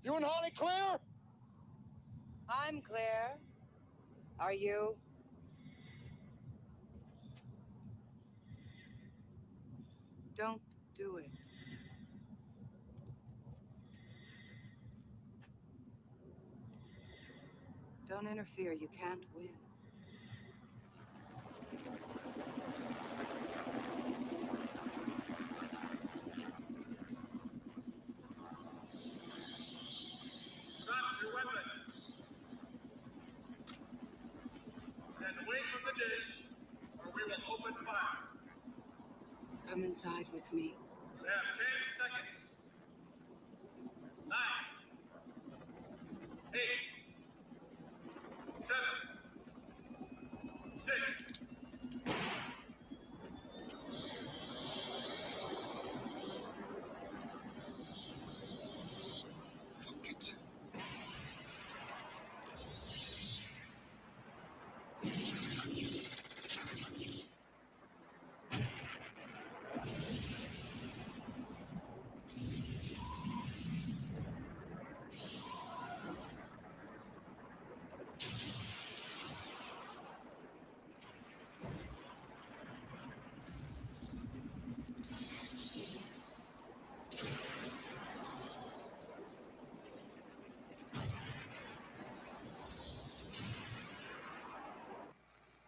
You and Holly clear? I'm clear. Are you? Don't do it. Don't interfere. You can't win. Drop your weapon. And away from the dish, or we will open fire. Come inside with me. You have 10 seconds. 9, 8, 7, 6. Fuck it.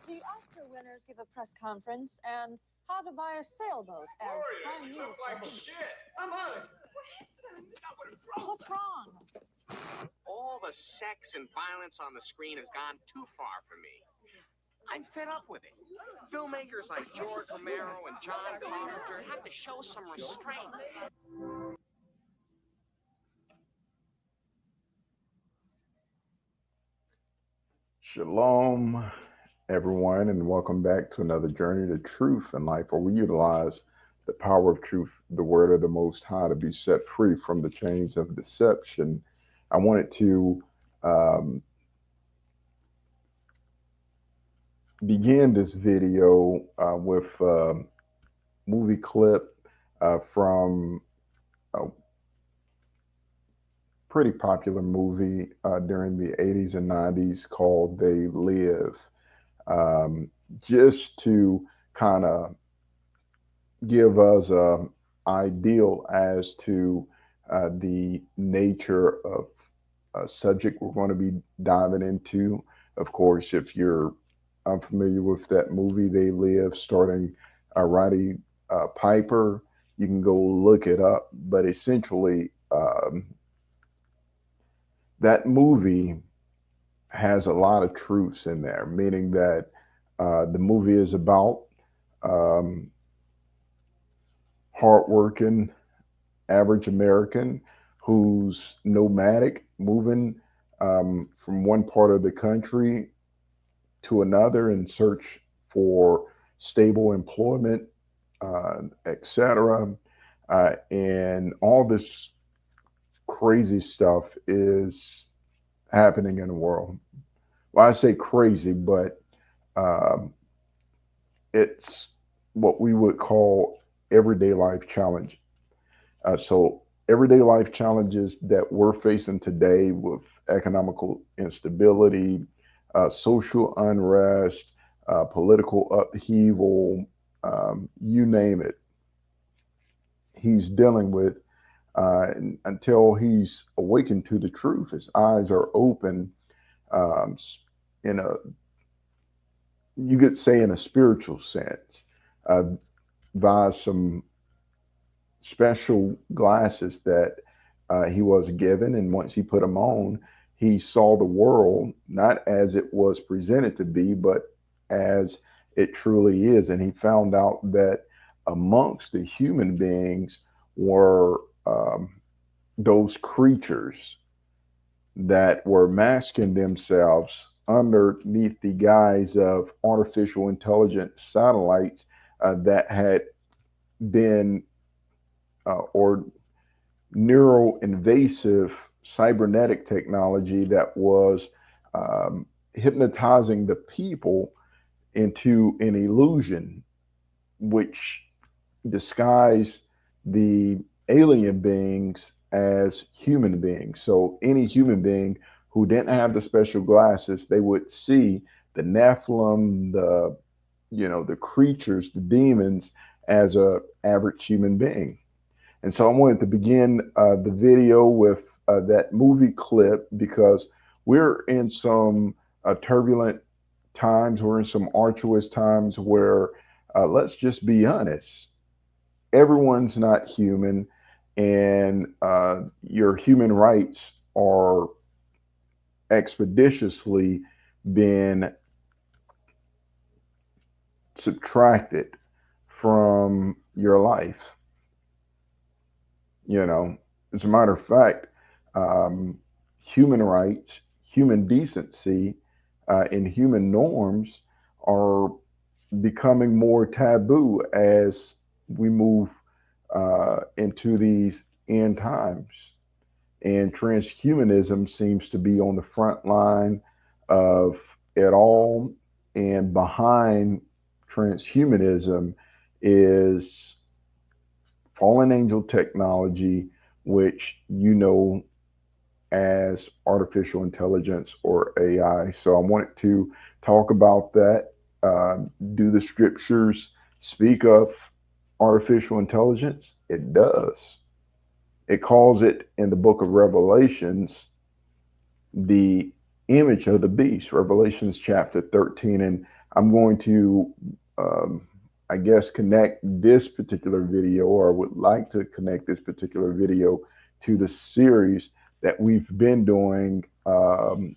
The Oscar winners give a press conference, and how to buy a sailboat as prime You look like minister. shit. I'm out of here. What's wrong? All the sex and violence on the screen has gone too far for me. I'm fed up with it. Filmmakers like George Romero and John Carpenter have to show some restraint. Shalom, everyone, and welcome back to another journey to truth in life, where we utilize the power of truth, the word of the Most High, to be set free from the chains of deception. I wanted to begin this video with a movie clip from a pretty popular movie during the 80s and 90s called They Live. Just to kind of give us an ideal as to the nature of a subject we're going to be diving into. Of course, if you're unfamiliar with that movie, They Live, starring Roddy Piper, you can go look it up. But essentially, that movie has a lot of truths in there, meaning that the movie is about hardworking, average American who's nomadic, moving from one part of the country to another in search for stable employment, etc. And all this crazy stuff is happening in the world. Well, I say crazy, but it's what we would call everyday life challenge. So everyday life challenges that we're facing today with economical instability, social unrest, political upheaval, you name it, he's dealing with until he's awakened to the truth. His eyes are open in a, you could say, in a spiritual sense, via some special glasses that he was given. And once he put them on, he saw the world not as it was presented to be, but as it truly is. And he found out that amongst the human beings were those creatures that were masking themselves underneath the guise of artificial intelligence satellites that had been or neuroinvasive cybernetic technology that was hypnotizing the people into an illusion which disguised the alien beings as human beings. So any human being who didn't have the special glasses, they would see the Nephilim, the creatures, the demons, as a average human being. And so I wanted to begin the video with that movie clip because we're in some turbulent times. We're in some arduous times where, let's just be honest, everyone's not human, and your human rights are expeditiously being subtracted from your life. As a matter of fact, um, human rights, human decency, and human norms are becoming more taboo as we move into these end times. And transhumanism seems to be on the front line of it all. And behind transhumanism is fallen angel technology, which as artificial intelligence or AI. So I wanted to talk about that. Do the scriptures speak of artificial intelligence? It does. It calls it in the book of Revelations the image of the beast, Revelations chapter 13. And I'm going to, I guess, connect this particular video, or would like to connect this particular video to the series that we've been doing on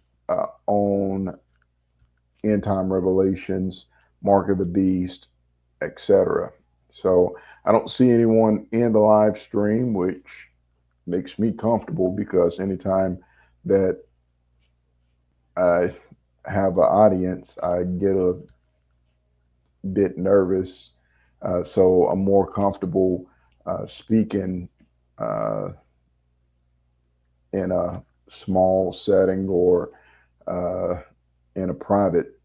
end time revelations, mark of the beast, etc. So I don't see anyone in the live stream, which makes me comfortable because anytime that I have an audience, I get a bit nervous. So I'm more comfortable speaking in a small setting or in a private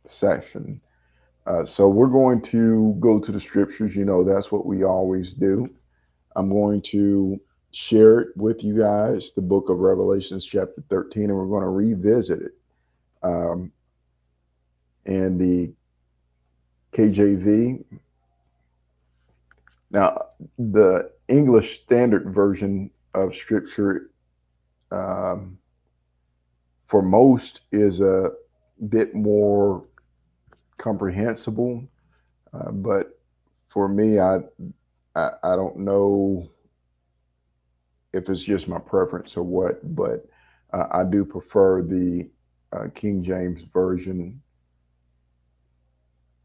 section. So we're going to go to the scriptures. That's what we always do. I'm going to share it with you guys, the book of Revelations, chapter 13, and we're going to revisit it. And the KJV. Now, the English Standard Version of Scripture, for most, is a bit more comprehensible, but for me, I don't know if it's just my preference or what, but I do prefer the King James Version.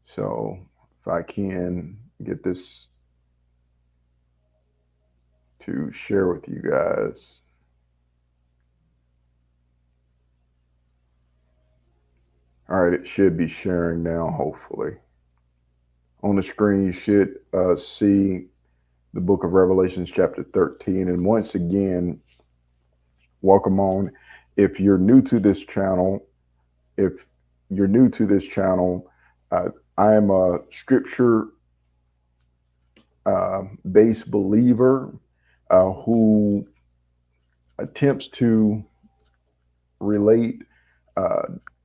So if I can get this to share with you guys. All right, it should be sharing now, hopefully. On the screen, you should see the book of Revelations, chapter 13. And once again, welcome on. If you're new to this channel, I am a scripture based believer who attempts to relate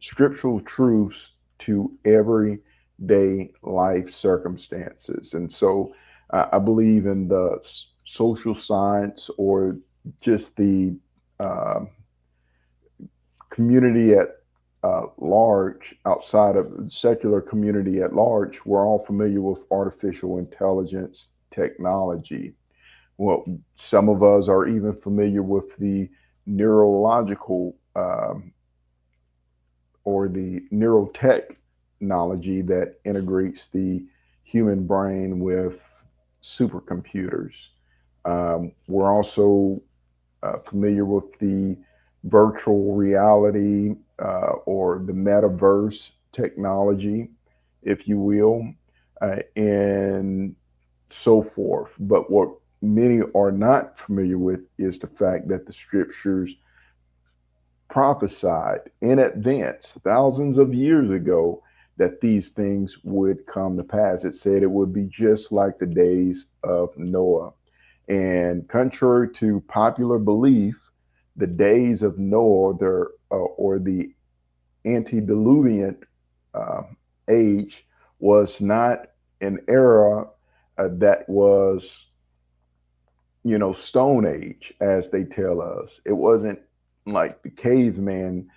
scriptural truths to everyday life circumstances. And so I believe in the social science, or just the community at large, outside of the secular community at large. We're all familiar with artificial intelligence technology. Well, some of us are even familiar with the neurological or the neurotechnology that integrates the human brain with supercomputers. We're also familiar with the virtual reality or the metaverse technology, if you will, and so forth. But what many are not familiar with is the fact that the scriptures prophesied in advance, thousands of years ago, that these things would come to pass. It said it would be just like the days of Noah. And contrary to popular belief, the days of Noah or the antediluvian uh, age was not an era that was, Stone Age, as they tell us. It wasn't like the caveman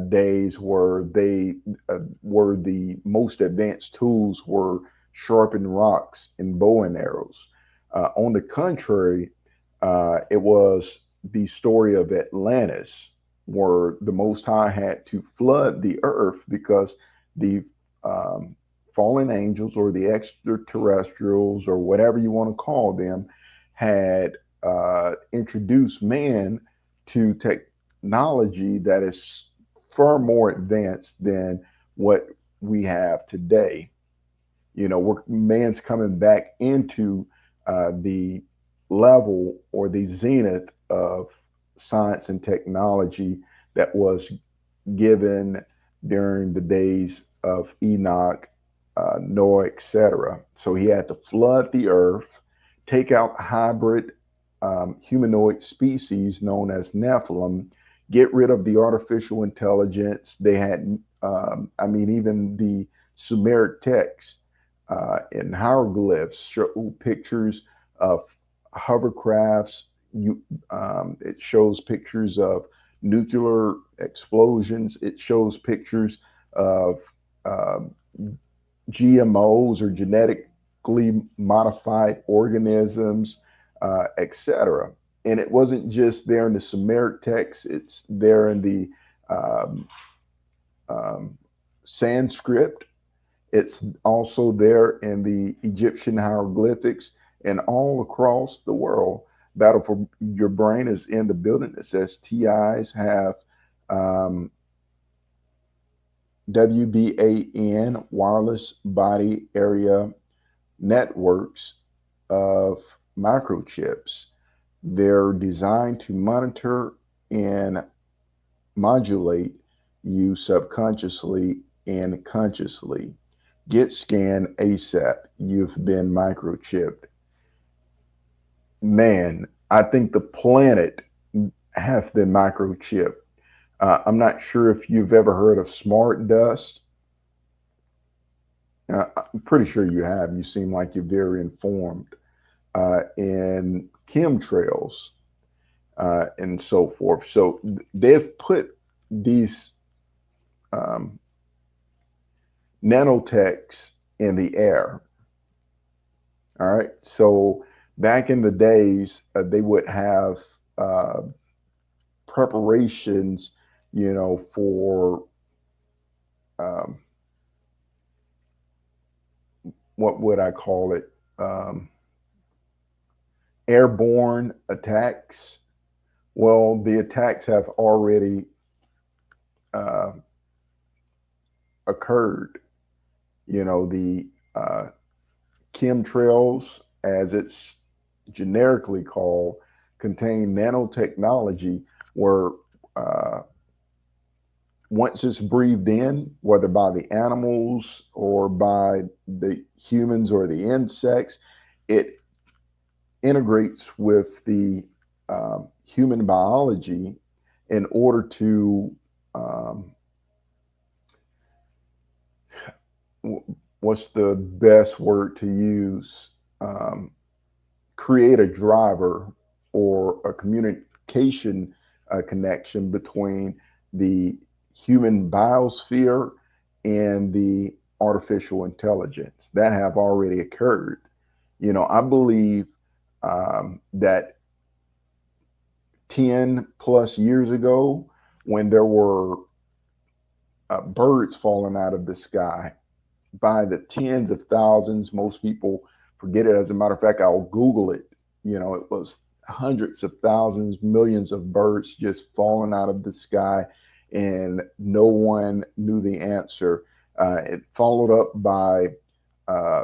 days where were the most advanced tools were sharpened rocks and bow and arrows. On the contrary, it was the story of Atlantis, where the Most High had to flood the earth because the um, fallen angels or the extraterrestrials or whatever you want to call them had introduced man to technology that is far more advanced than what we have today. Man's coming back into the level or the zenith of science and technology that was given during the days of Enoch, Noah, etc. So he had to flood the earth, take out hybrid humanoid species known as Nephilim, get rid of the artificial intelligence. They had, even the Sumeric text and hieroglyphs show pictures of hovercrafts. It shows pictures of nuclear explosions. It shows pictures of uh, GMOs or genetically modified organisms, etc. And it wasn't just there in the Sumeric text, it's there in the um, um, Sanskrit. It's also there in the Egyptian hieroglyphics and all across the world. Battle for Your Brain is in the building. It says TIs have um, WBAN, wireless body area networks of microchips. They're designed to monitor and modulate you subconsciously and consciously. Get scanned ASAP. You've been microchipped. Man, I think the planet has been microchipped. I'm not sure if you've ever heard of smart dust. I'm pretty sure you have. You seem like you're very informed. And chemtrails and so forth. So they've put these um, nanotechs in the air. All right. So back in the days, they would have uh, preparations, for um, what would I call it? Airborne attacks. Well, the attacks have already uh, occurred. The chemtrails, as it's generically called, contain nanotechnology where uh, once it's breathed in, whether by the animals or by the humans or the insects, it integrates with the human biology in order to um, what's the best word to use? Create a driver or a communication connection between the human biosphere and the artificial intelligence that have already occurred. I believe that 10 plus years ago, when there were birds falling out of the sky by the tens of thousands, most people forget it. As a matter of fact, I'll Google it. It was hundreds of thousands, millions of birds just falling out of the sky, and no one knew the answer. It followed up by uh,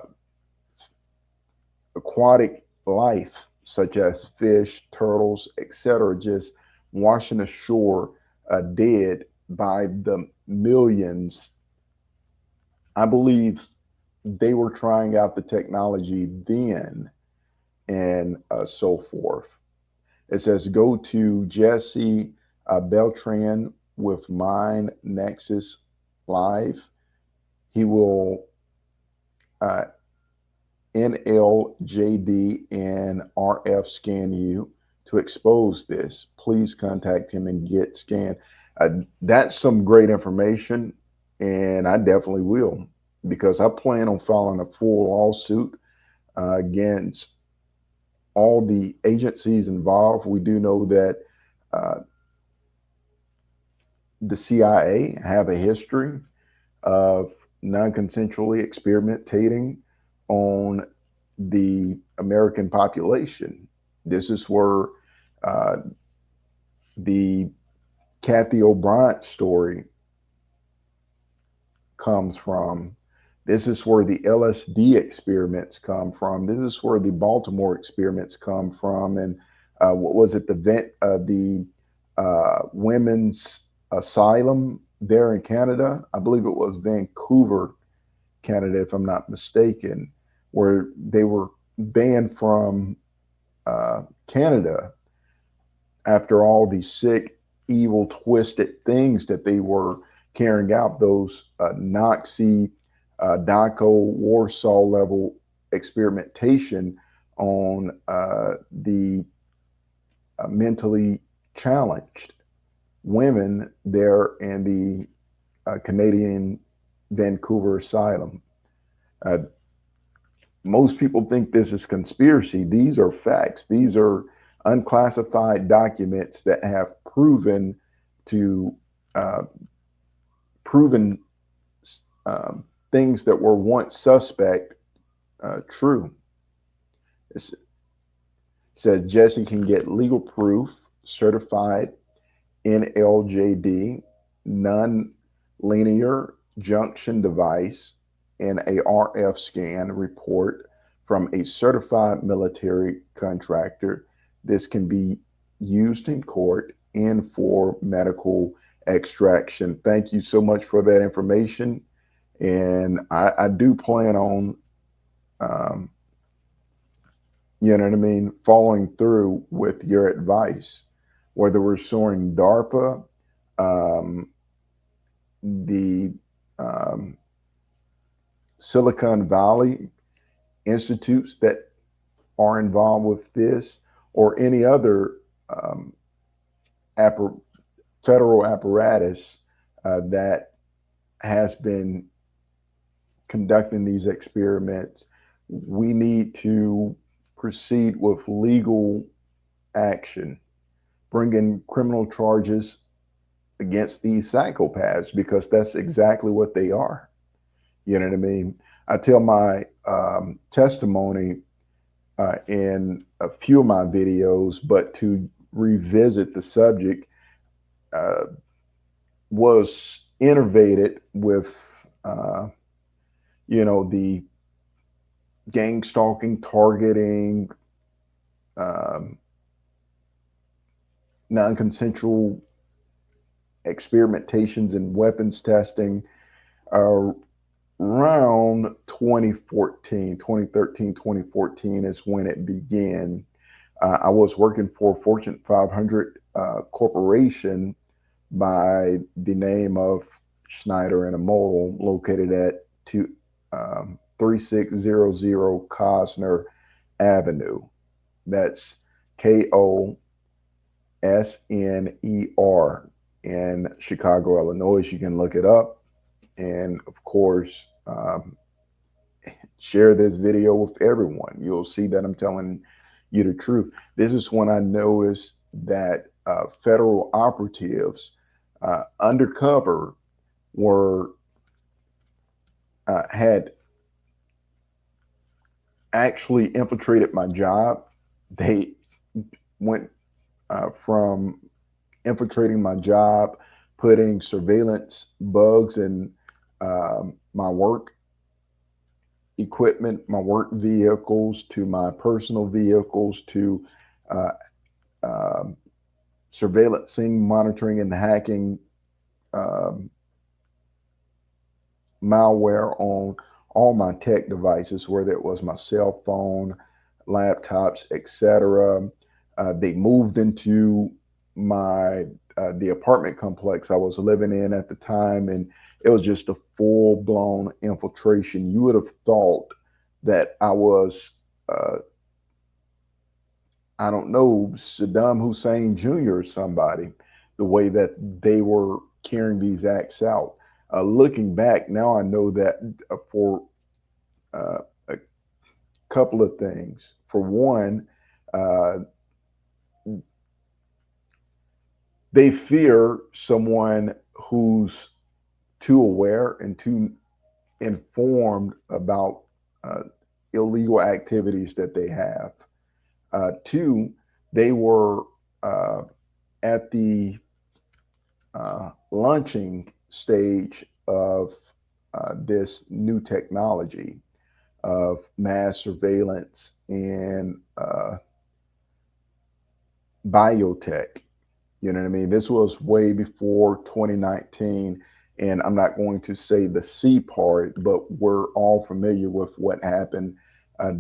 aquatic life, such as fish, turtles, etc., just washing ashore dead by the millions. I believe they were trying out the technology then, and so forth. It says go to Jesse Beltran with Mind Nexus Live. He will uh, NLJD and RF scan you to expose this. Please contact him and get scanned. That's some great information, and I definitely will, because I plan on filing a full lawsuit against all the agencies involved. We do know that uh, the CIA have a history of non-consensually experimenting on the American population. This is where uh, the Kathy O'Brien story comes from. This is where the LSD experiments come from. This is where the Baltimore experiments come from. And what was it? The women's asylum there in Canada. I believe it was Vancouver, Canada, if I'm not mistaken, where they were banned from Canada after all these sick, evil, twisted things that they were carrying out, those Nazi, Dachau, Warsaw level experimentation on the mentally challenged women there in the Canadian Vancouver Asylum. Most people think this is conspiracy. These are facts. These are unclassified documents that have to uh, proven things that were once suspect true. It says Jesse can get legal proof certified NLJD, non-linear junction device, and a RF scan report from a certified military contractor. This can be used in court and for medical extraction. Thank you so much for that information. And I do plan on, you know what I mean, following through with your advice, whether we're suing DARPA, the Silicon Valley institutes that are involved with this, or any other federal apparatus that has been conducting these experiments. We need to proceed with legal action, bringing criminal charges against these psychopaths, because that's exactly what they are. You know what I mean? I tell my testimony in a few of my videos, but to revisit the subject was innovated with, the gang stalking, targeting, non-consensual experimentations and weapons testing around 2013, 2014 is when it began. I was working for a Fortune 500 corporation by the name of Schneider and Immortal, located at 3600 Cosner Avenue. That's KOSNER in Chicago, Illinois. You can look it up. And of course, share this video with everyone. You'll see that I'm telling you the truth. This is when I noticed that federal operatives undercover were had actually infiltrated my job. They went from infiltrating my job, putting surveillance bugs in my work equipment, my work vehicles, to my personal vehicles, to surveillancing, monitoring, and hacking malware on all my tech devices, whether it was my cell phone, laptops, etc. They moved into my the apartment complex I was living in at the time, and it was just a full blown infiltration. You would have thought that I was, uh, I don't know, Saddam Hussein Jr. or somebody, the way that they were carrying these acts out. Looking back now, I know that for uh, a couple of things. For one, uh, they fear someone who's too aware and too informed about uh, illegal activities that they have. Two, they were uh, at the launching stage of this new technology of mass surveillance and biotech. You know what I mean? This was way before 2019. And I'm not going to say the C part, but we're all familiar with what happened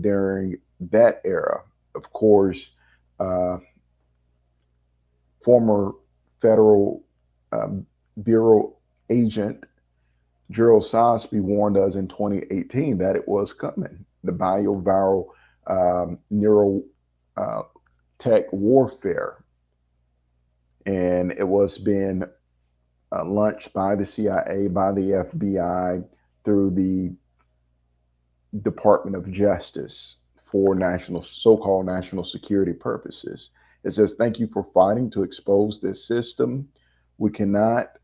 during that era. Of course, uh, former federal um, bureau agent Gerald Sosby warned us in 2018 that it was coming. The bioviral neuro uh, tech warfare, and it was being launched by the CIA, by the FBI, through the Department of Justice for national, so-called national security purposes. It says, "Thank you for fighting to expose this system. We cannot.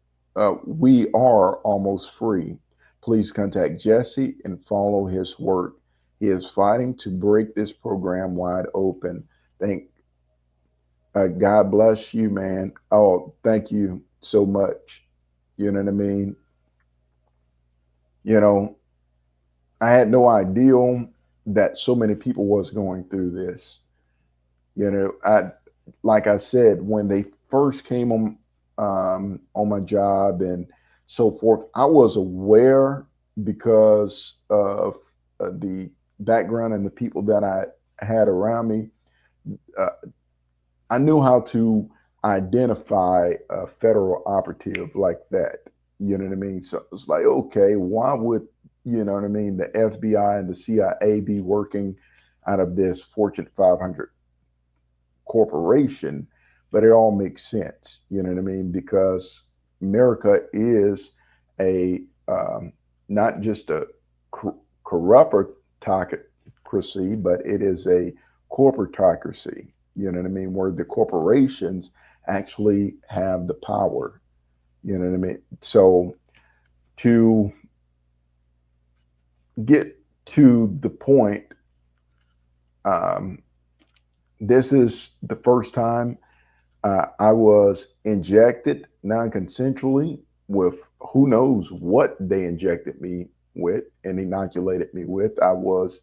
We are almost free. Please contact Jesse and follow his work. He is fighting to break this program wide open. Thank God bless you, man. Oh, thank you so much. You know what I mean? You know, I had no idea that so many people was going through this. You know, I like I said when they first came on my job and so forth, I was aware because of the background and the people that I had around me. Uh, I knew how to identify a federal operative like that. You know what I mean? So it's like, okay, why would, you know what I mean, the FBI and the CIA be working out of this Fortune 500 corporation? But it all makes sense. You know what I mean? Because America is a not just a corrupt-ocracy, but it is a corporatocracy. You know what I mean? Where the corporations actually have the power. You know what I mean? So to get to the point, um, this is the first time I was injected non consensually with who knows what they injected me with and inoculated me with. I was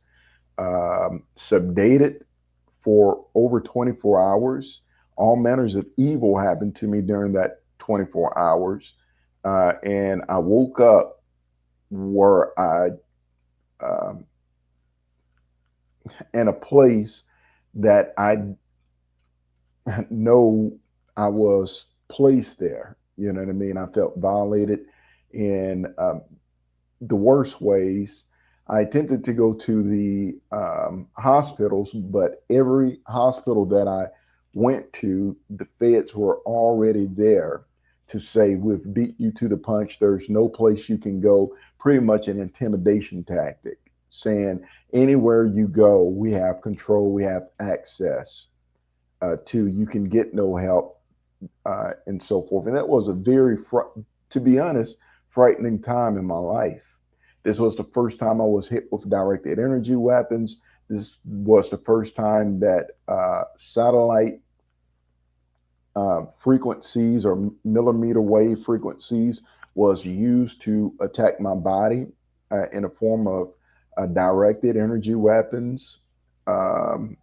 sedated for over 24 hours. All manners of evil happened to me during that 24 hours. And I woke up where I, um, in a place that I know I was placed there. You know what I mean? I felt violated in the worst ways. I attempted to go to the hospitals, but every hospital that I went to, the feds were already there to say, "We've beat you to the punch. There's no place you can go." Pretty much an intimidation tactic, saying, "Anywhere you go, we have control, we have access to. You can get no help," and so forth. And that was a very, to be honest, frightening time in my life. This was the first time I was hit with directed energy weapons. This was the first time that satellite frequencies or millimeter wave frequencies was used to attack my body in a form of directed energy weapons, um,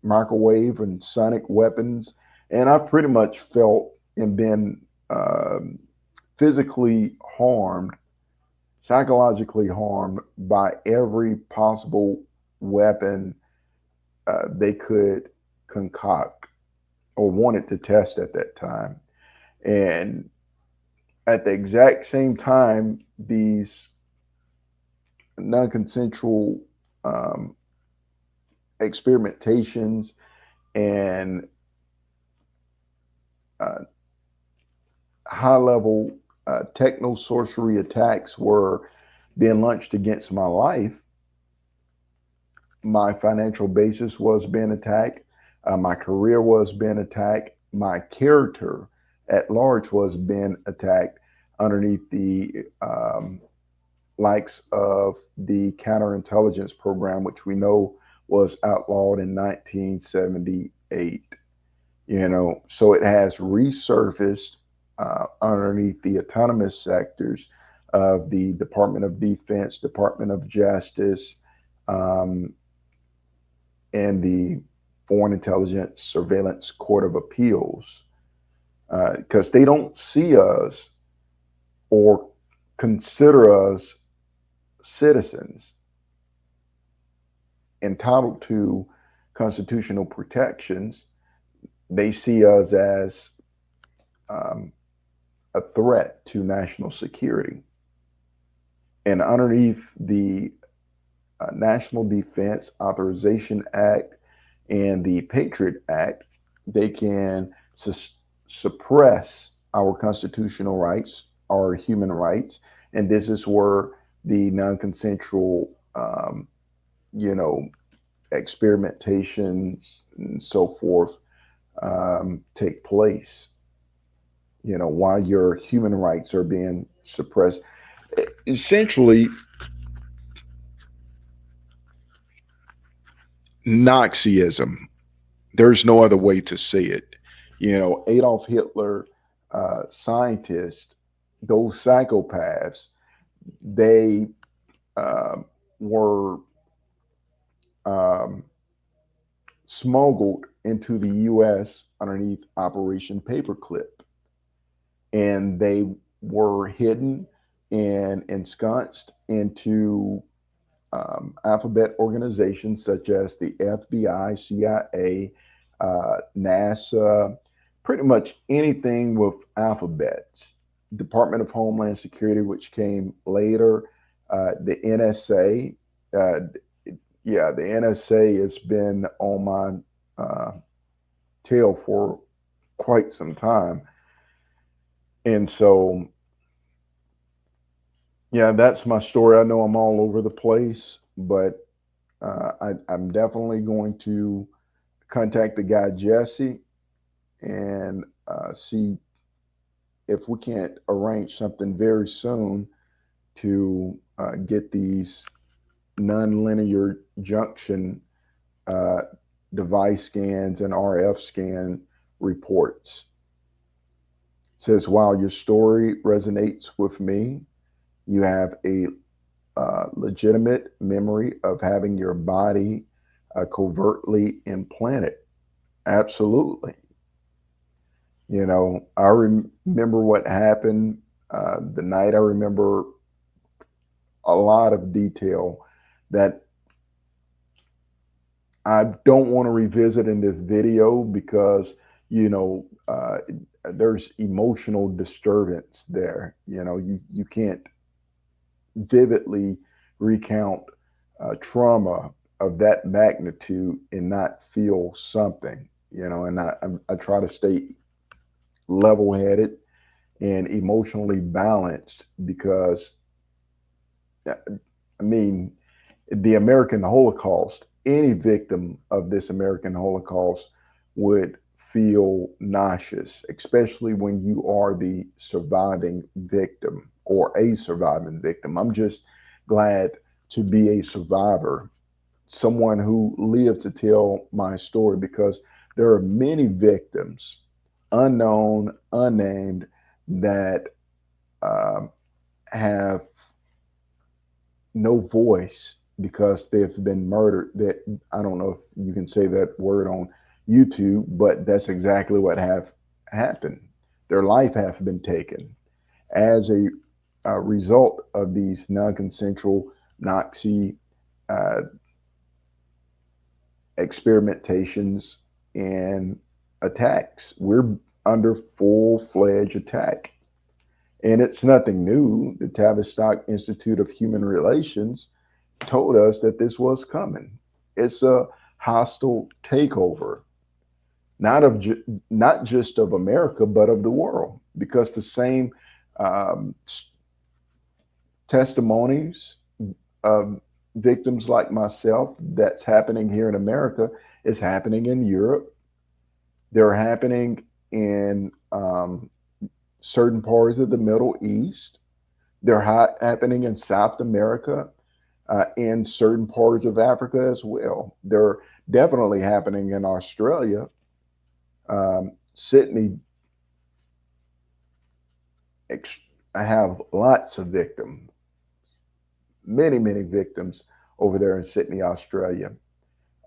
microwave and sonic weapons. And I pretty much felt and been physically harmed, psychologically harmed by every possible weapon they could concoct or wanted to test at that time. And at the exact same time, these non-consensual um, experimentations and uh, high-level techno sorcery attacks were being launched against my life. My financial basis was being attacked. My career was being attacked. My character at large was being attacked underneath the likes of the counterintelligence program, which we know was outlawed in 1978. So it has resurfaced underneath the autonomous sectors of the Department of Defense, Department of Justice, um, and the Foreign Intelligence Surveillance Court of Appeals, because they don't see us or consider us citizens entitled to constitutional protections. They see us as um, a threat to national security. And underneath the National Defense Authorization Act and the Patriot Act, they can suppress our constitutional rights, our human rights. And this is where the non consensual, you know, experimentations and so forth take place, while your human rights are being suppressed. Essentially, Nazism. There's no other way to say it. Adolf Hitler, scientists, those psychopaths, they were um, smuggled into the U.S. underneath Operation Paperclip, and they were hidden and ensconced into alphabet organizations such as the FBI, CIA, NASA, pretty much anything with alphabets. Department of Homeland Security, which came later, the NSA. Yeah, the NSA has been on my tail for quite some time. And so, yeah, that's my story. I know I'm all over the place, but I'm definitely going to contact the guy Jesse and see if we can't arrange something very soon to get these nonlinear junction uh, device scans and RF scan reports. It says, while your story resonates with me, you have a legitimate memory of having your body covertly implanted. Absolutely. I remember what happened the night. I remember a lot of detail that I don't want to revisit in this video because, there's emotional disturbance there. You can't vividly recount trauma of that magnitude and not feel something, and I try to stay level headed and emotionally balanced because, I mean, the American Holocaust, any victim of this American Holocaust would feel nauseous, especially when you are the surviving victim or a surviving victim. I'm just glad to be a survivor, someone who lives to tell my story, because there are many victims, unknown, unnamed, that um, have no voice because they've been murdered. That, I don't know if you can say that word on YouTube, but that's exactly what have happened. Their life have been taken as a result of these non-consensual Nazi uh, experimentations and attacks. We're under full-fledged attack. And it's nothing new. The Tavistock Institute of Human Relations told us that this was coming. It's a hostile takeover, not just of America, but of the world, because the same um, testimonies of victims like myself that's happening here in America is happening in Europe. They're happening in certain parts of the Middle East. They're happening in South America, in certain parts of Africa as well. They're definitely happening in Australia. Sydney, I have lots of victims, many victims over there in Sydney, Australia,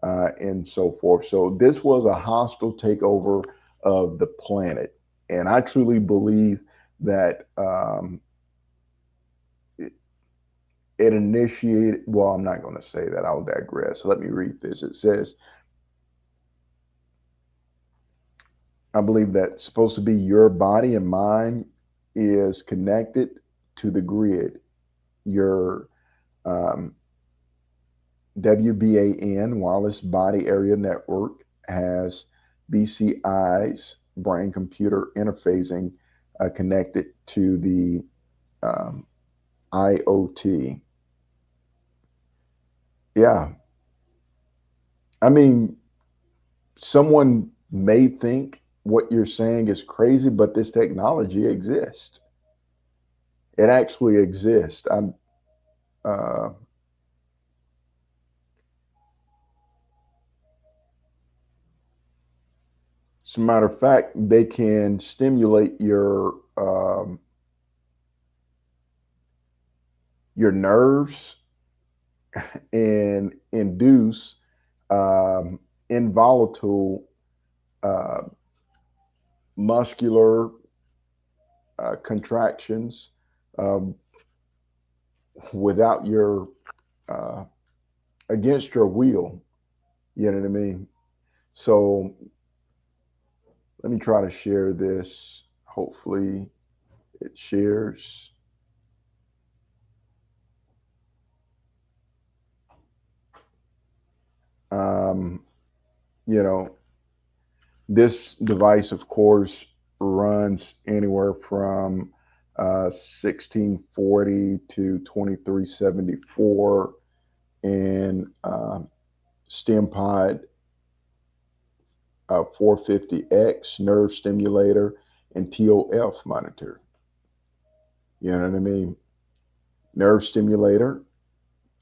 and so forth. So this was a hostile takeover of the planet. And I truly believe that it initiated, well, I'm not going to say that, I'll digress. Let me read this. It says, I believe that it's supposed to be your body and mind is connected to the grid. Your WBAN, Wireless Body Area Network, has BCI's, brain computer interfacing, connected to the IoT. Yeah. I mean, someone may think what you're saying is crazy, but this technology exists. It actually exists. Uh, as a matter of fact, they can stimulate your nerves and induce involuntary uh, muscular contractions um, without your uh, against your will. You know what I mean? So let me try to share this. Hopefully, it shares. Um, you know, this device, of course, runs anywhere from 1640 to 2374 in stem pod 450X nerve stimulator and TOF monitor. You know what I mean? Nerve stimulator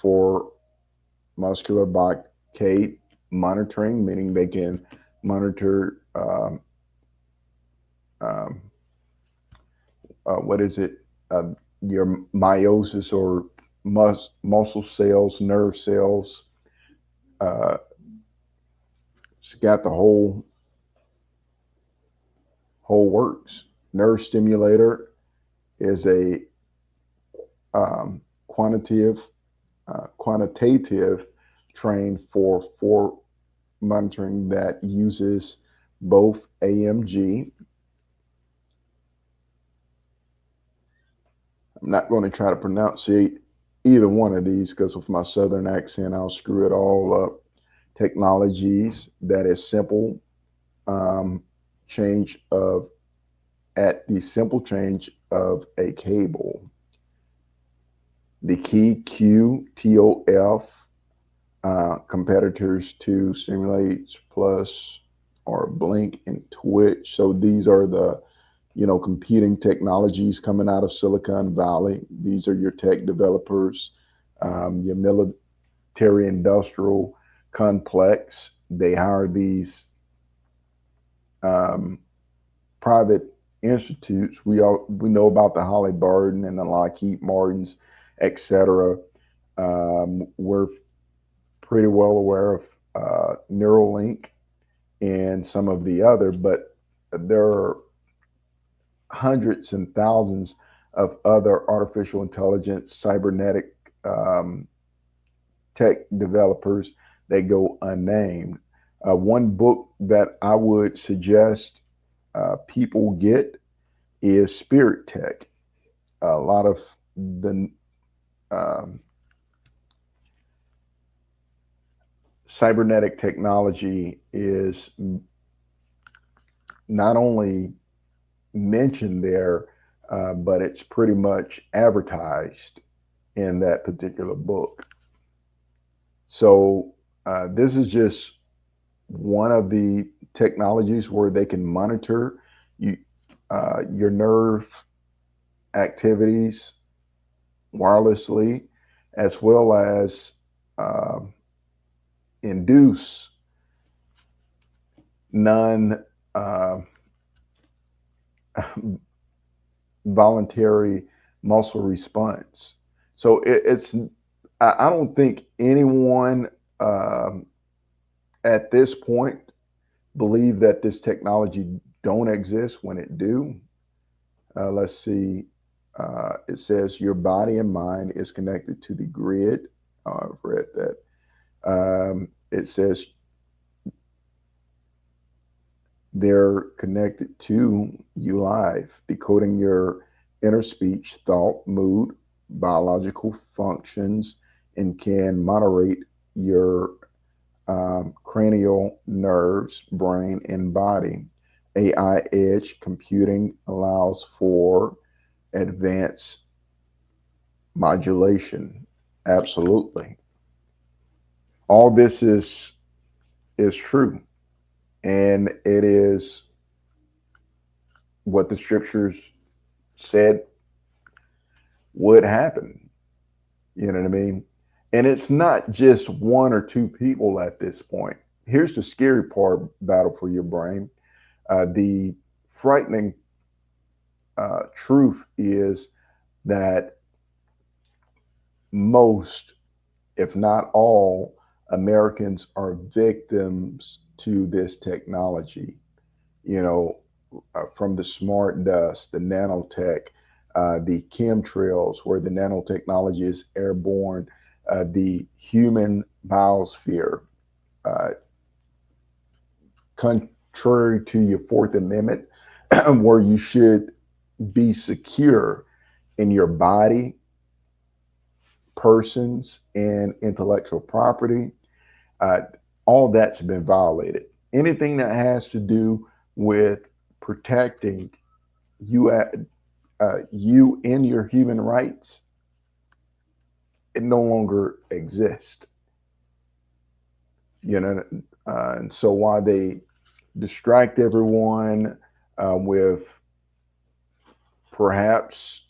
for muscular blockade monitoring, meaning they can monitor um, what is it? Your meiosis or muscle cells, nerve cells. Uh, it's got the whole works. Nerve stimulator is a quantitative train for monitoring that uses both AMG. I'm not going to try to pronounce either one of these because with my southern accent, I'll screw it all up. Technologies that is simple change of at the simple change of a cable. The key QTOF competitors to Stimulate Plus or Blink and Twitch. So these are the competing technologies coming out of Silicon Valley. These are your tech developers, your military industrial complex. They hire these private institutes. We know about the Halliburton and the Lockheed Martins, etc. We're pretty well aware of Neuralink and some of the other, but there are hundreds and thousands of other artificial intelligence, cybernetic tech developers that go unnamed. One book that I would suggest people get is Spirit Tech. A lot of the um, cybernetic technology is not only mentioned there, but it's pretty much advertised in that particular book. So this is just one of the technologies where they can monitor you, your nerve activities wirelessly, as well as uh, induce non voluntary muscle response. So it's I don't think anyone um, at this point believe that this technology don't exist when it do. Let's see. It says your body and mind is connected to the grid. I've read that. It says they're connected to you live, decoding your inner speech, thought, mood, biological functions, and can moderate your cranial nerves, brain, and body. AI edge computing allows for advanced modulation. Absolutely. All this is true, and it is what the scriptures said would happen. You know what I mean? And it's not just one or two people at this point. Here's the scary part, battle for your brain. The frightening truth is that most, if not all, Americans are victims to this technology. You know, from the smart dust, the nanotech, the chemtrails, where the nanotechnology is airborne, the human biosphere, uh, contrary to your Fourth Amendment, where you should be secure in your body, persons, and intellectual property. Uh, all that's been violated. Anything that has to do with protecting you, you and your human rights, it no longer exists. You know, and so while they distract everyone with perhaps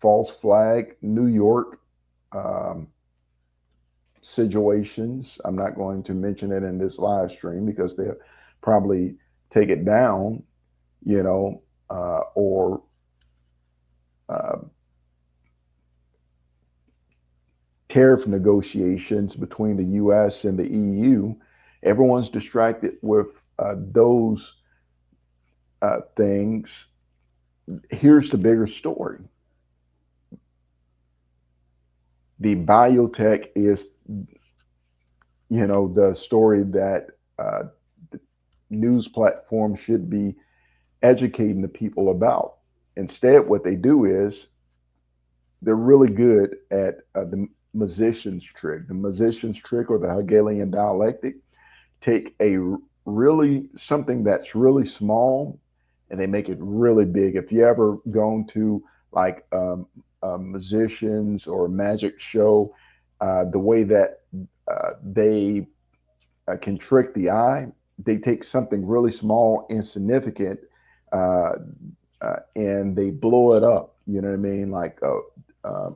false flag New York um, situations. I'm not going to mention it in this live stream because they'll probably take it down, you know, or uh, tariff negotiations between the U.S. and the EU. Everyone's distracted with those things. Here's the bigger story. The biotech is, you know, the story that the news platforms should be educating the people about. Instead, what they do is they're really good at the musician's trick. The musician's trick, or the Hegelian dialectic, take a really something that's really small and they make it really big. If you ever gone to like musicians or magic show, the way that they can trick the eye, they take something really small, insignificant, uh, and they blow it up. You know what I mean? Like a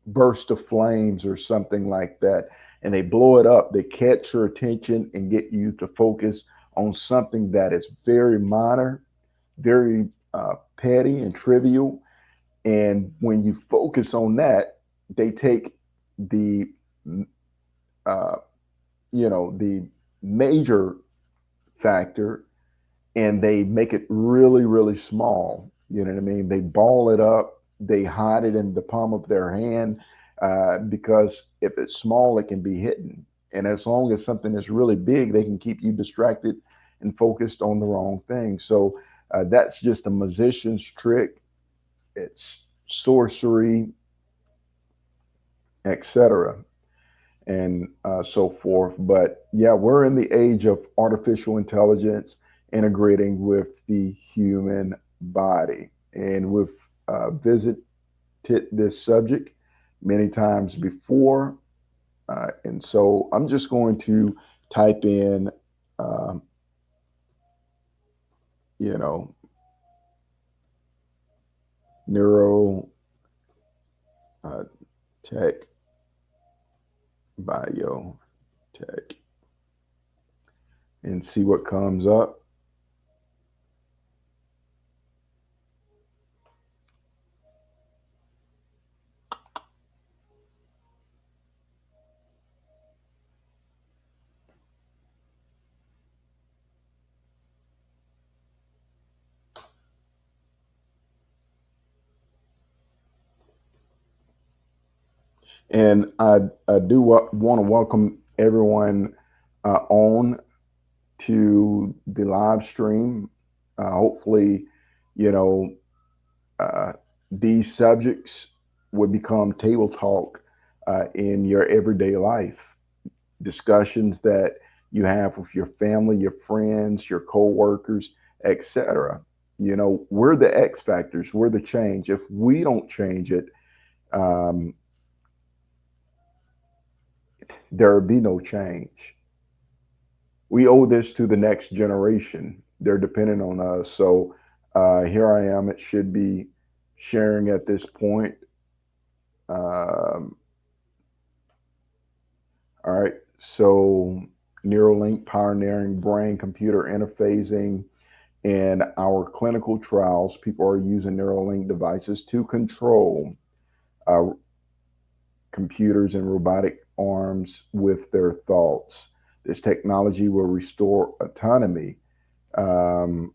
burst of flames or something like that. And they blow it up. They catch your attention and get you to focus on something that is very minor, very petty and trivial. And when you focus on that, they take the, uh, you know, the major factor and they make it really, really small. You know what I mean? They ball it up, they hide it in the palm of their hand, because if it's small, it can be hidden. And as long as something is really big, they can keep you distracted and focused on the wrong thing. So that's just a magician's trick. It's sorcery, etc., and so forth. But yeah, we're in the age of artificial intelligence integrating with the human body, and we've visited this subject many times before. And so I'm just going to type in, um, you know, neuro uh, tech, biotech, and see what comes up. And I do want to welcome everyone on to the live stream. Hopefully, you know, uh, these subjects would become table talk in your everyday life, discussions that you have with your family, your friends, your coworkers, etc. You know, we're the X factors, we're the change. If we don't change it, um, there will be no change. We owe this to the next generation. They're dependent on us. So here I am. It should be sharing at this point. Um, all right. So Neuralink pioneering brain computer interfacing. In our clinical trials, people are using Neuralink devices to control uh, computers and robotic arms with their thoughts. This technology will restore autonomy. Um,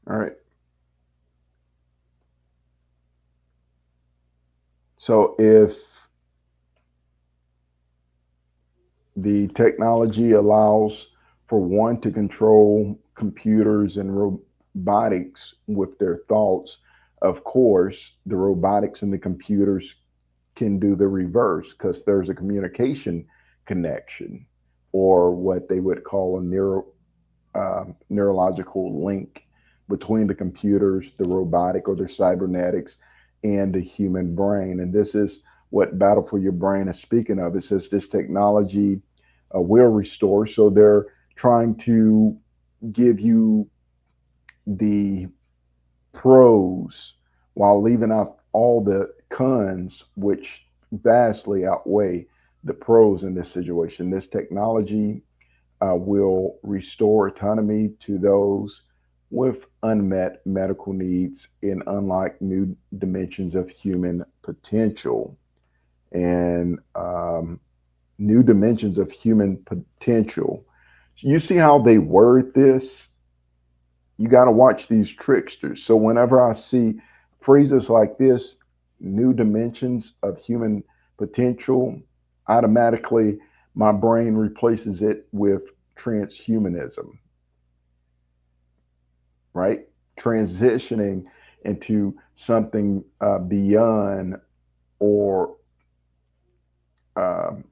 all right. So if the technology allows for one to control computers and robotics with their thoughts, of course, the robotics and the computers can do the reverse because there's a communication connection, or what they would call a neurological link between the computers, the robotic or the cybernetics, and the human brain. And this is what Battle for Your Brain is speaking of. It says this technology will restore. So they're trying to give you the pros while leaving out all the cons, which vastly outweigh the pros in this situation. This technology will restore autonomy to those with unmet medical needs in unlike new dimensions of human potential. And new dimensions of human potential. You see how they word this? You got to watch these tricksters. So whenever I see phrases like this, new dimensions of human potential, automatically my brain replaces it with transhumanism, right? Transitioning into something beyond or um,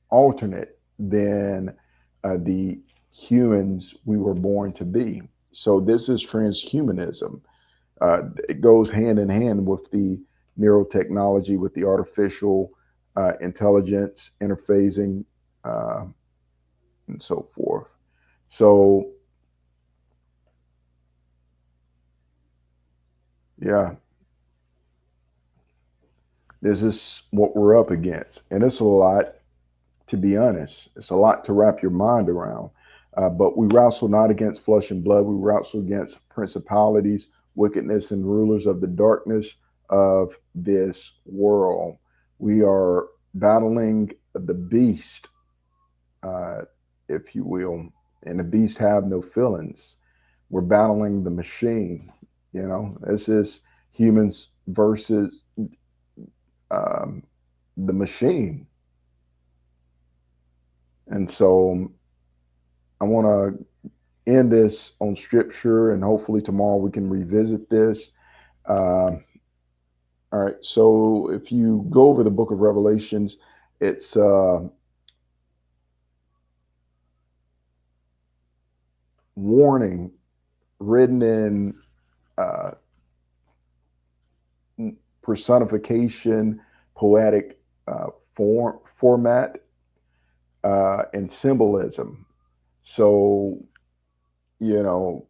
alternate than the humans we were born to be. So this is transhumanism. It goes hand in hand with the neurotechnology, with the artificial intelligence interfacing, uh, and so forth. So yeah, this is what we're up against, and it's a lot. To be honest, it's a lot to wrap your mind around. But we wrestle not against flesh and blood. We wrestle against principalities, wickedness, and rulers of the darkness of this world. We are battling the beast, uh, if you will, and the beast have no feelings. We're battling the machine. This is humans versus um, the machine. And so I want to end this on scripture, and hopefully tomorrow we can revisit this. Uh, all right. So if you go over the book of Revelations, it's warning written in uh, personification, poetic format, and symbolism. So, you know,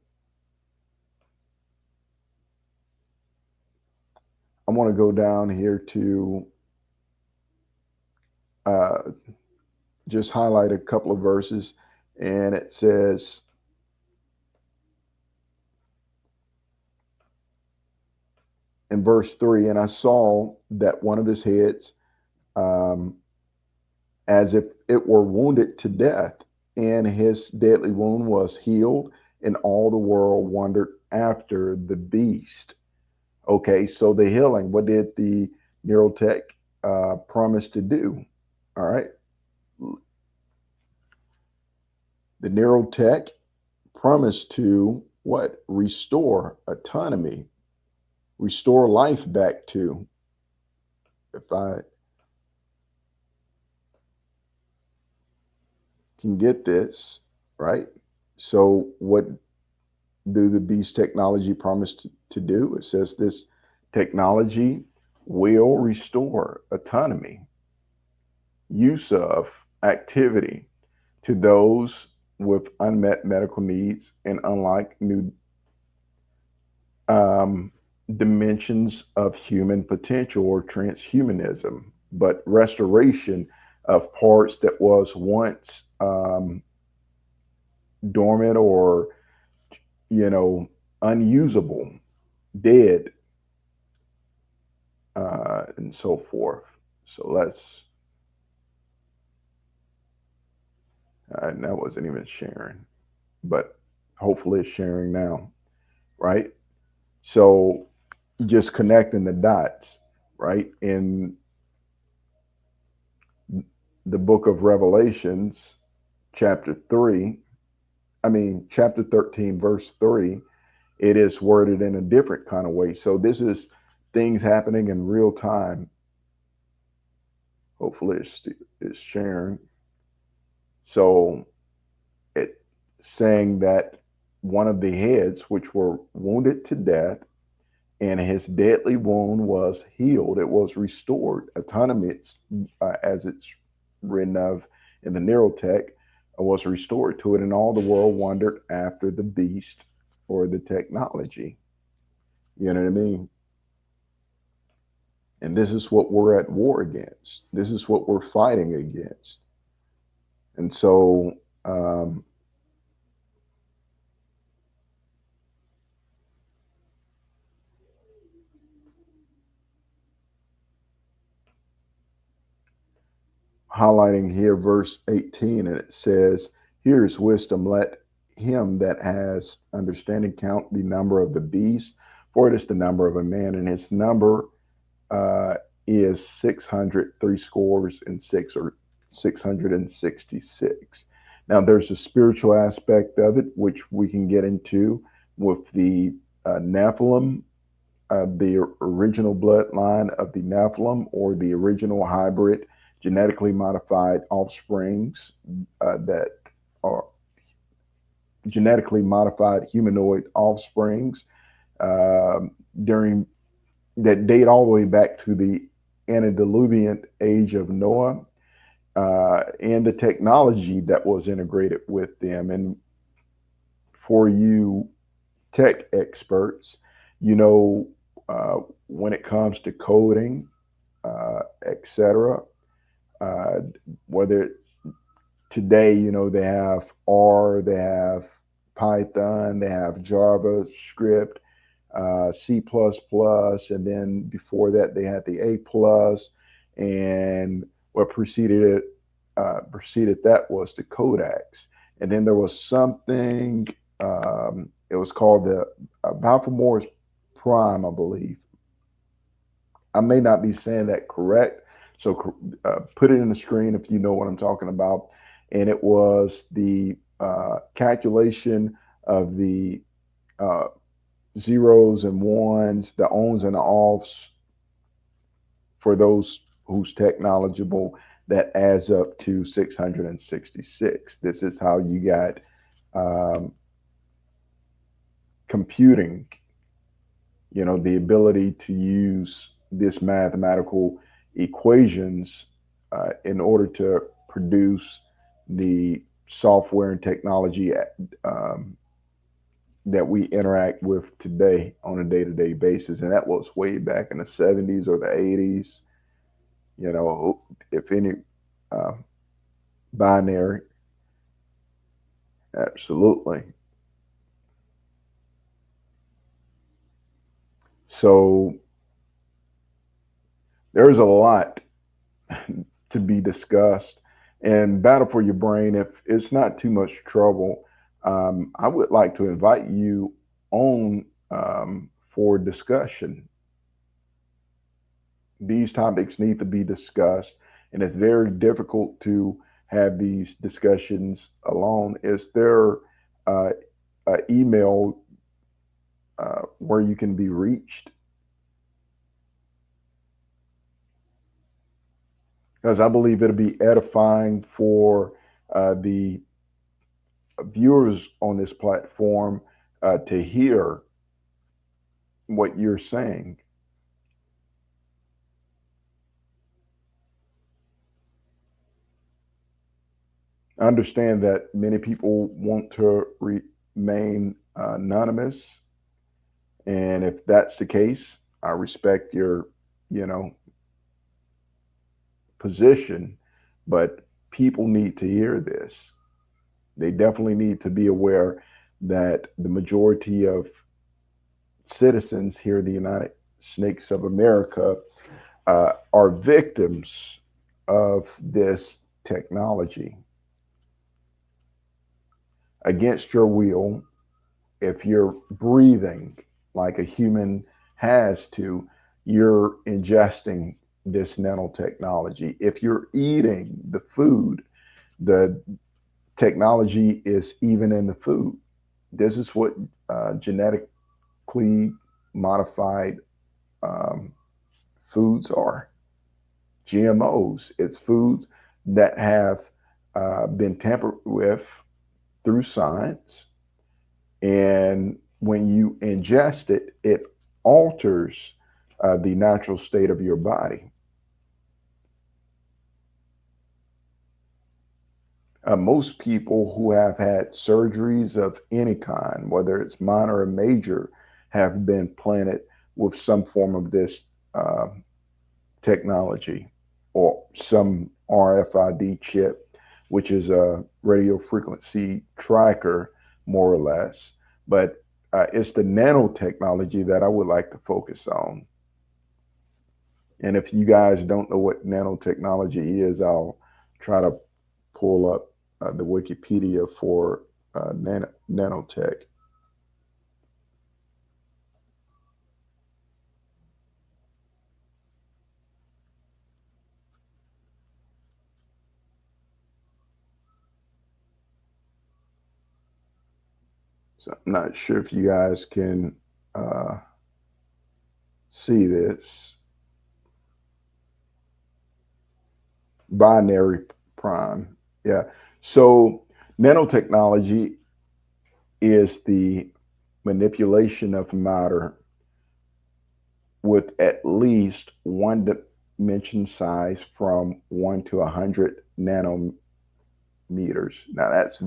I want to go down here to uh, just highlight a couple of verses, and it says, in verse 3, and I saw that one of his heads, um, as if it were wounded to death, and his deadly wound was healed, and all the world wondered after the beast. Okay, so the healing, what did the neurotech promise to do? All right, the neurotech promised to what? Restore autonomy, restore life back to. If I can get this right, so what do the beast technology promise to do? It says this technology will restore autonomy, use of activity to those with unmet medical needs, and unlike new um, dimensions of human potential or transhumanism, but restoration of parts that was once dormant or unusable, dead, and so forth. So and that wasn't even sharing, but hopefully it's sharing now, right? So just connecting the dots, right? In the book of Revelations, chapter 13, verse 3, it is worded in a different kind of way. So this is things happening in real time. Hopefully it's sharing. So it's saying that one of the heads, which were wounded to death, and his deadly wound was healed. It was restored. Autonomy, as it's written of in the neurotech, was restored to it, and all the world wondered after the beast or the technology. You know what I mean? And this is what we're at war against. This is what we're fighting against. And so, highlighting here verse 18, and it says, here is wisdom, let him that has understanding count the number of the beast, for it is the number of a man, and his number uh, is 603 scores and six, or 666. Now there's a spiritual aspect of it which we can get into with the Nephilim, the original bloodline of the Nephilim, or the original hybrid genetically modified offsprings that are genetically modified humanoid offsprings during that date all the way back to the antediluvian age of Noah, and the technology that was integrated with them. And for you tech experts, you know, when it comes to coding, etc., whether today, they have R, they have Python, they have JavaScript, C++, and then before that they had the A+, and What preceded that was the Kodaks, and then there was something. It was called the Balfour's Prime, I believe. I may not be saying that correct, so put it in the screen if you know what I'm talking about. And it was the calculation of the uh, zeros and ones, the ons and the offs for those who's tech knowledgeable, that adds up to 666. This is how you got um, computing, the ability to use this mathematical equations in order to produce the software and technology that we interact with today on a day-to-day basis. And that was way back in the 70s or the 80s. If any uh, binary, absolutely. So there's a lot to be discussed. And Battle for Your Brain, if it's not too much trouble, I would like to invite you on for discussion. These topics need to be discussed, and it's very difficult to have these discussions alone. Is there an email where you can be reached? Because I believe it'll be edifying for the viewers on this platform to hear what you're saying. I understand that many people want to remain anonymous, and if that's the case, I respect your, you know, position, but people need to hear this. They definitely need to be aware that the majority of citizens here in the United States of America are victims of this technology. Against your will, if you're breathing like a human has to, you're ingesting this nanotechnology. If you're eating the food, the technology is even in the food. This is what genetically modified um, foods are. GMOs, it's foods that have been tampered with through science. And when you ingest it, it alters the natural state of your body. Most people who have had surgeries of any kind, whether it's minor or major, have been planted with some form of this uh, technology or some RFID chip, which is a radio frequency tracker, more or less. But it's the nanotechnology that I would like to focus on. And if you guys don't know what nanotechnology is, I'll try to pull up the Wikipedia for nanotech. So I'm not sure if you guys can uh, see this. Binary prime. Yeah. So nanotechnology is the manipulation of matter with at least one dimension size from 1 to 100 nanometers. Now that's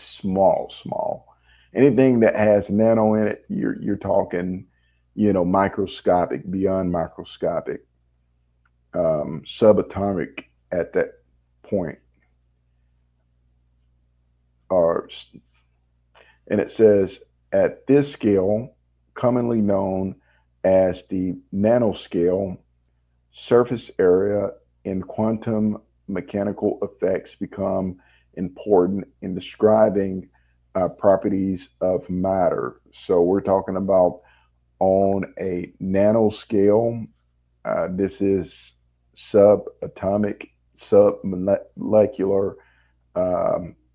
small, small. Anything that has nano in it, you're talking, microscopic, beyond microscopic, subatomic at that point. Or, and it says at this scale, commonly known as the nanoscale, surface area and quantum mechanical effects become important in describing properties of matter. So we're talking about on a nanoscale. This is subatomic, submolecular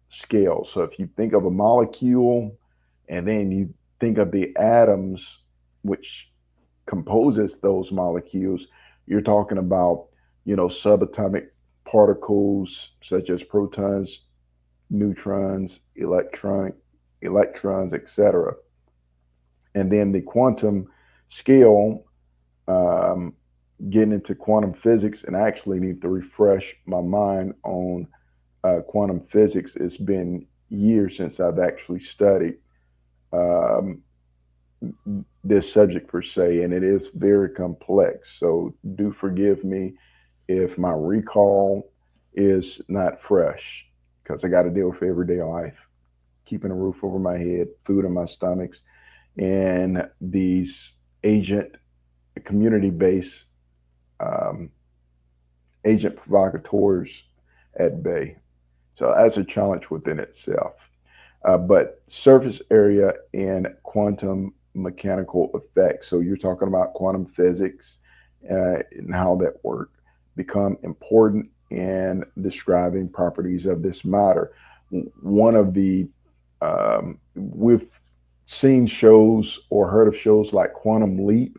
scale. So if you think of a molecule and then you think of the atoms which composes those molecules, you're talking about, subatomic particles such as protons, neutrons, electrons, etc. And then the quantum scale, um, getting into quantum physics, and I actually need to refresh my mind on quantum physics. It's been years since I've actually studied um, this subject per se, and it is very complex. So do forgive me if my recall is not fresh, because I got to deal with everyday life, keeping a roof over my head, food in my stomachs, and these agent community based um, agent provocateurs at bay. So that's a challenge within itself. But surface area and quantum mechanical effects. So you're talking about quantum physics and how that work become important in describing properties of this matter. One of the we've seen shows or heard of shows like Quantum Leap.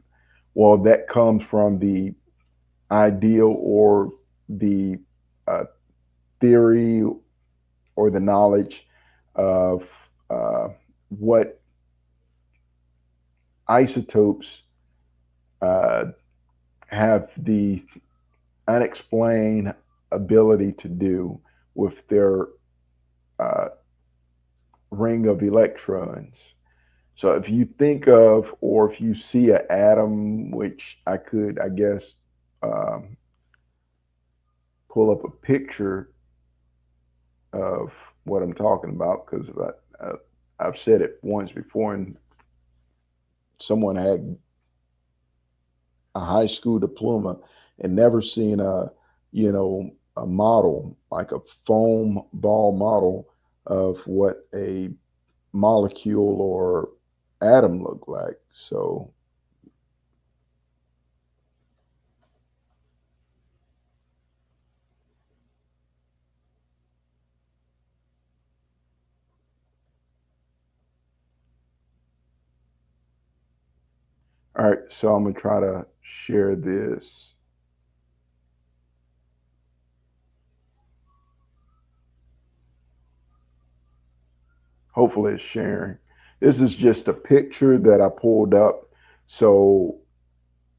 Well, that comes from the ideal or the uh, theory or the knowledge of uh, what isotopes uh, have the unexplained ability to do with their uh, ring of electrons. So if you think of, or if you see an atom, which I could, I guess, um, pull up a picture of what I'm talking about, because I've said it once before, and someone had a high school diploma and never seen a model, like a foam ball model of what a molecule or atom look like. So, all right, so I'm gonna try to share this. Hopefully it's sharing. This is just a picture that I pulled up. So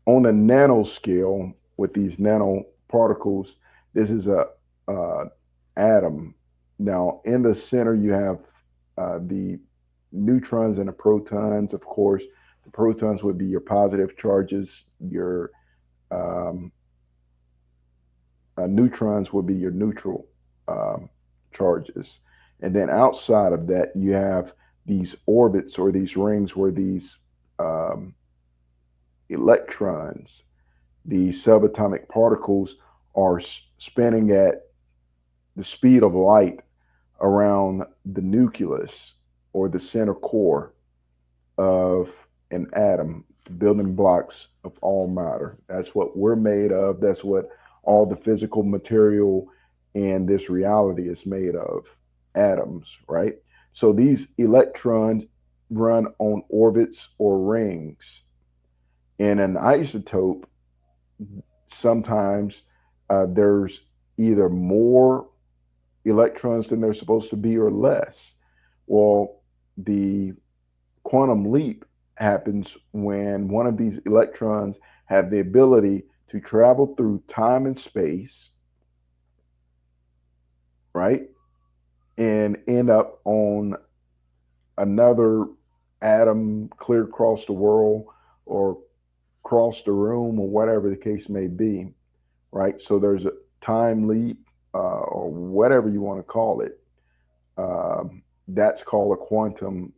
on a nanoscale with these nanoparticles, this is a atom. Now in the center you have the neutrons and the protons. Of course, the protons would be your positive charges. Your um, neutrons would be your neutral um, charges. And then outside of that, you have these orbits or these rings where these um, electrons, the subatomic particles, are spinning at the speed of light around the nucleus or the center core of an atom, the building blocks of all matter. That's what we're made of. That's what all the physical material in this reality is made of, atoms, right? So these electrons run on orbits or rings. In an isotope, sometimes there's either more electrons than there's supposed to be or less. Well, the quantum leap happens when one of these electrons have the ability to travel through time and space, right? And end up on another atom clear across the world or across the room or whatever the case may be, right? So there's a time leap or whatever you want to call it. That's called a quantum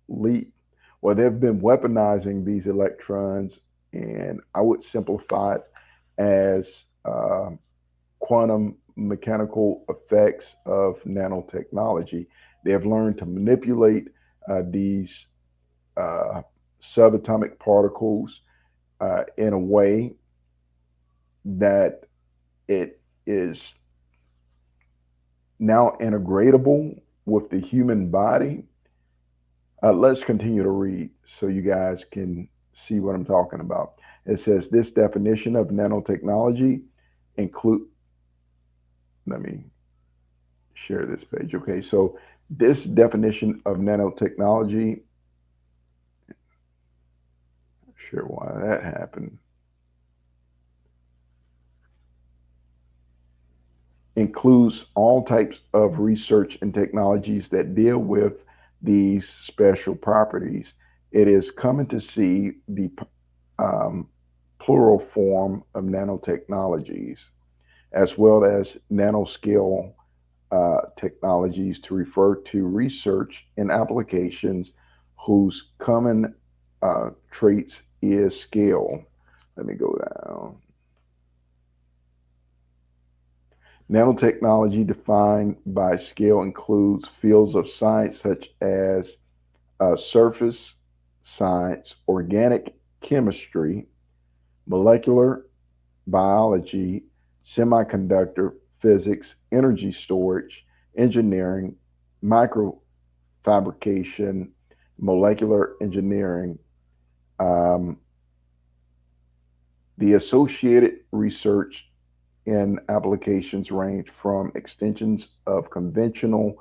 leap. Well, they've been weaponizing these electrons, and I would simplify it as quantum mechanical effects of nanotechnology. They have learned to manipulate these subatomic particles in a way that it is now integratable with the human body. Let's continue to read so you guys can see what I'm talking about. It says this definition of nanotechnology include. Let me share this page. Okay, so this definition of nanotechnology. Not sure why that happened. Includes all types of research and technologies that deal with these special properties. It is common to see the plural form of nanotechnologies, as well as nanoscale technologies to refer to research and applications whose common traits is scale. Let me go down. Nanotechnology defined by scale includes fields of science such as surface science, organic chemistry, molecular biology, semiconductor physics, energy storage, engineering, microfabrication, molecular engineering. The associated research in applications range from extensions of conventional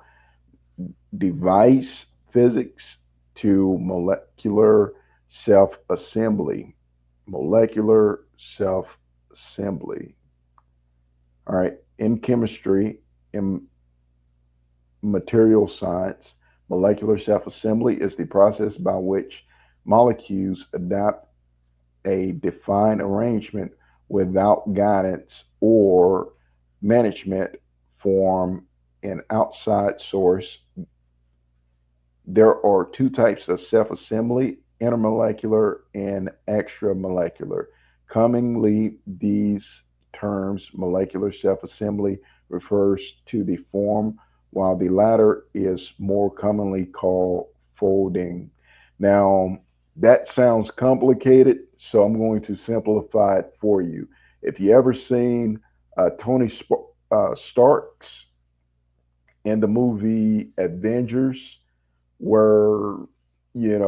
device physics to molecular self-assembly. Molecular self-assembly. All right. In chemistry, in material science, molecular self-assembly is the process by which molecules adapt a defined arrangement without guidance or management from an outside source. There are two types of self-assembly, intermolecular and extramolecular. Commonly, these terms, molecular self-assembly, refers to the form, while the latter is more commonly called folding. Now, that sounds complicated, so I'm going to simplify it for you. If you ever seen Tony Stark's in the movie Avengers, where he had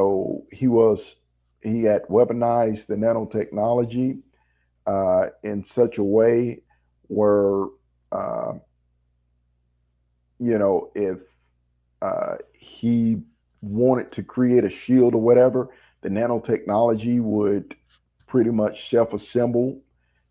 weaponized the nanotechnology in such a way where if he wanted to create a shield or whatever, the nanotechnology would pretty much self-assemble.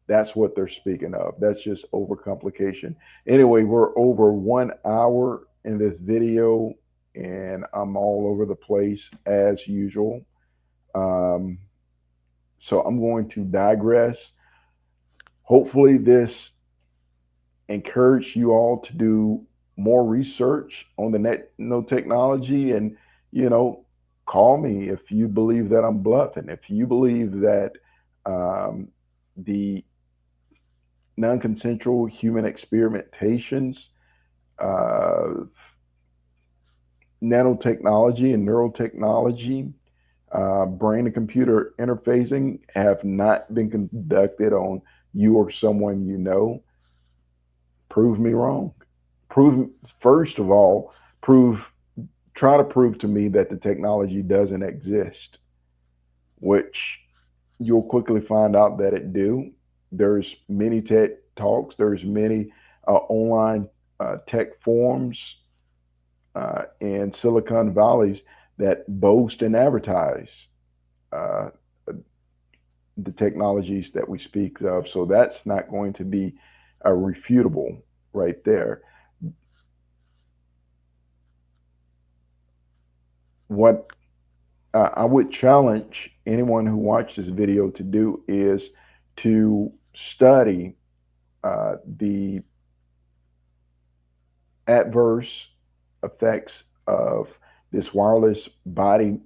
That's what they're speaking of. That's just overcomplication. Anyway, we're over 1 hour in this video, and I'm all over the place as usual. So I'm going to digress. Hopefully this encouraged you all to do more research on the nanotechnology, and call me if you believe that I'm bluffing. If you believe that the non-consensual human experimentations, nanotechnology and neurotechnology, brain and computer interfacing have not been conducted on you or someone you know, prove me wrong. First of all, try to prove to me that the technology doesn't exist, which you'll quickly find out that it do. There's many TED Talks, there's many online tech forums in Silicon Valleys that boast and advertise the technologies that we speak of. So that's not going to be refutable right there. What I would challenge anyone who watched this video to do is to study the adverse effects of this wireless body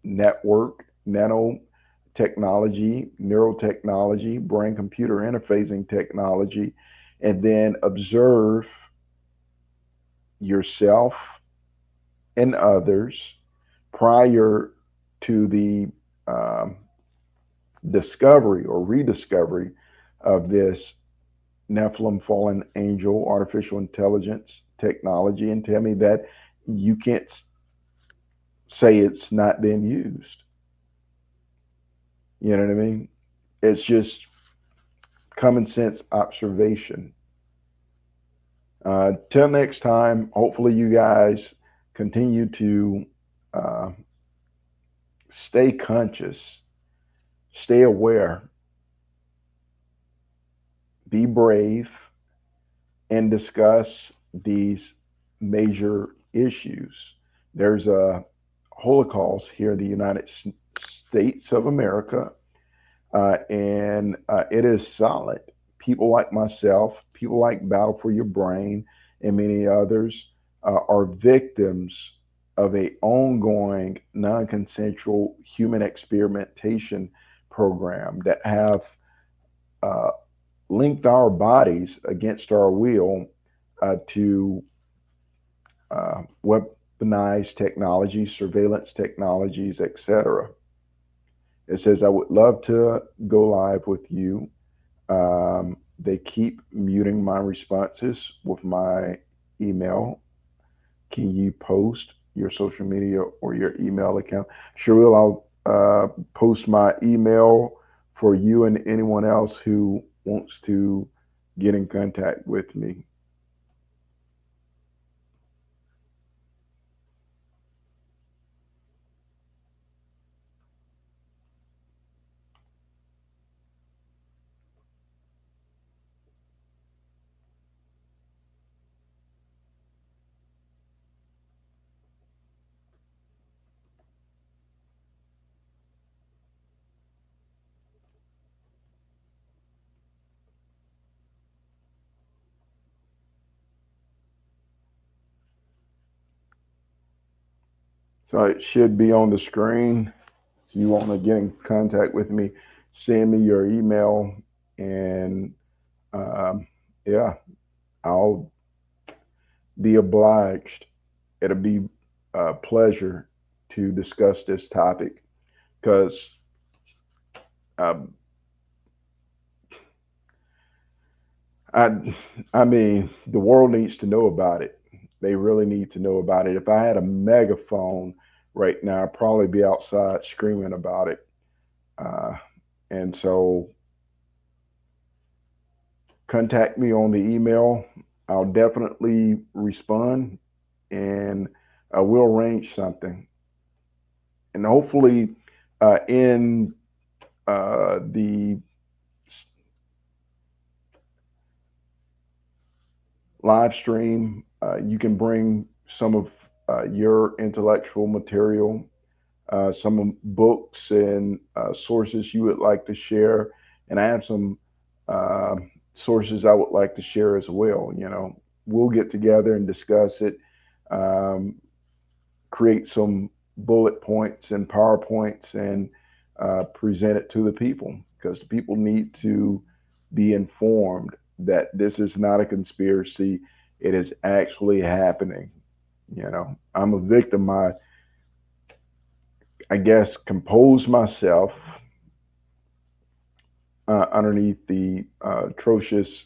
network, nanotechnology, neurotechnology, brain computer interfacing technology, and then observe yourself and others prior to the um, discovery or rediscovery of this Nephilim fallen angel artificial intelligence technology, and tell me that you can't say it's not being used. You know what I mean? It's just common sense observation. Till next time, hopefully you guys continue to uh, stay conscious, stay aware, be brave, and discuss these major issues. There's a Holocaust here in the United States of America, and it is solid. People like myself, people like Battle for Your Brain, and many others are victims of a ongoing non-consensual human experimentation program that have uh, linked our bodies against our will to weaponized technologies, surveillance technologies, etc. It says, I would love to go live with you. They keep muting my responses with my email. Can you post your social media or your email account? Sure will. I'll post my email for you and anyone else who wants to get in contact with me. So it should be on the screen. If you want to get in contact with me, send me your email, and um, yeah, I'll be obliged. It'll be a pleasure to discuss this topic because um, I, I mean, the world needs to know about it. They really need to know about it. If I had a megaphone right now, I'd probably be outside screaming about it. Uh, and so contact me on the email. I'll definitely respond, and we'll arrange something. And hopefully, in the live stream, you can bring some of your intellectual material, some books and sources you would like to share. And I have some uh, sources I would like to share as well. You know, we'll get together and discuss it, um, create some bullet points and PowerPoints, and present it to the people, because the people need to be informed that this is not a conspiracy. It is actually happening. You know, I'm a victim. I guess, compose myself underneath the atrocious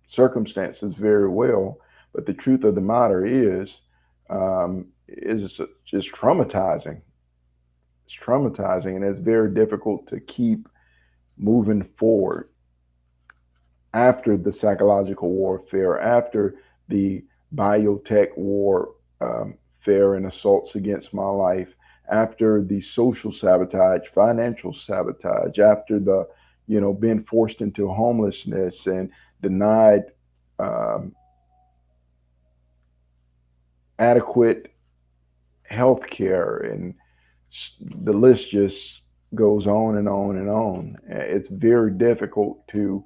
circumstances very well. But the truth of the matter is just traumatizing. It's traumatizing, and it's very difficult to keep moving forward after the psychological warfare, after the biotech war fare and assaults against my life, after the social sabotage, financial sabotage, after the, being forced into homelessness and denied um, adequate health care, and the list just goes on and on and on. It's very difficult to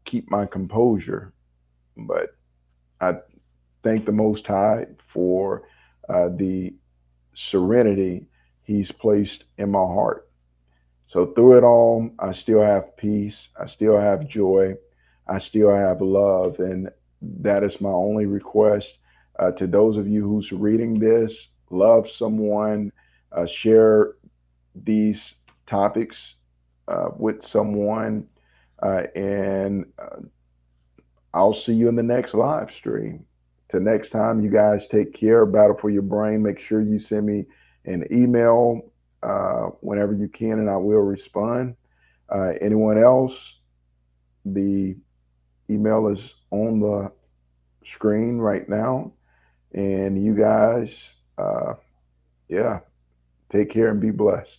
keep my composure, but I thank the Most High for the serenity He's placed in my heart. So through it all, I still have peace. I still have joy. I still have love. And that is my only request to those of you who's reading this. Love someone, share these topics with someone, and I'll see you in the next live stream. Till next time, you guys take care. Battle for your brain. Make sure you send me an email whenever you can, and I will respond. Anyone else? The email is on the screen right now. And you guys, yeah, take care and be blessed.